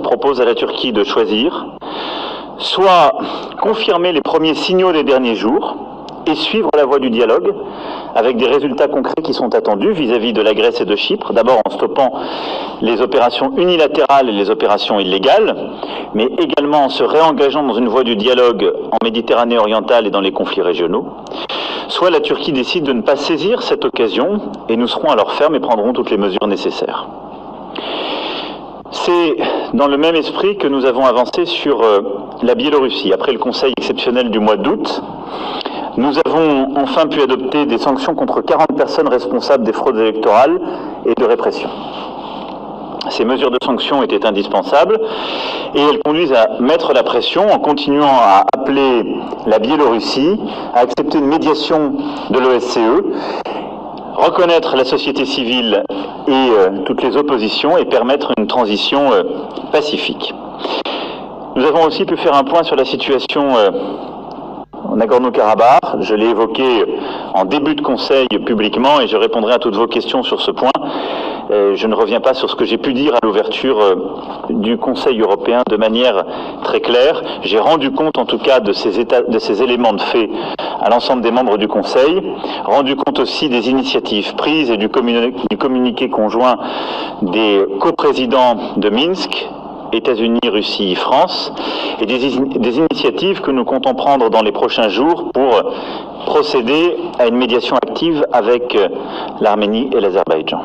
propose à la Turquie de choisir, soit confirmer les premiers signaux des derniers jours et suivre la voie du dialogue avec des résultats concrets qui sont attendus vis-à-vis de la Grèce et de Chypre, d'abord en stoppant les opérations unilatérales et les opérations illégales, mais également en se réengageant dans une voie du dialogue en Méditerranée orientale et dans les conflits régionaux. Soit la Turquie décide de ne pas saisir cette occasion et nous serons alors fermes et prendrons toutes les mesures nécessaires. C'est dans le même esprit que nous avons avancé sur la Biélorussie. Après le Conseil exceptionnel du mois d'août, nous avons enfin pu adopter des sanctions contre 40 personnes responsables des fraudes électorales et de répression. Ces mesures de sanctions étaient indispensables et elles conduisent à mettre la pression en continuant à appeler la Biélorussie à accepter une médiation de l'OSCE, reconnaître la société civile et toutes les oppositions et permettre une transition pacifique. Nous avons aussi pu faire un point sur la situation en Nagorno-Karabakh. Je l'ai évoqué en début de conseil publiquement et je répondrai à toutes vos questions sur ce point. Je ne reviens pas sur ce que j'ai pu dire à l'ouverture du Conseil européen de manière très claire. J'ai rendu compte en tout cas de ces éléments de fait à l'ensemble des membres du Conseil, rendu compte aussi des initiatives prises et du communiqué conjoint des coprésidents de Minsk, États-Unis, Russie, France, et des initiatives que nous comptons prendre dans les prochains jours pour procéder à une médiation active avec l'Arménie et l'Azerbaïdjan.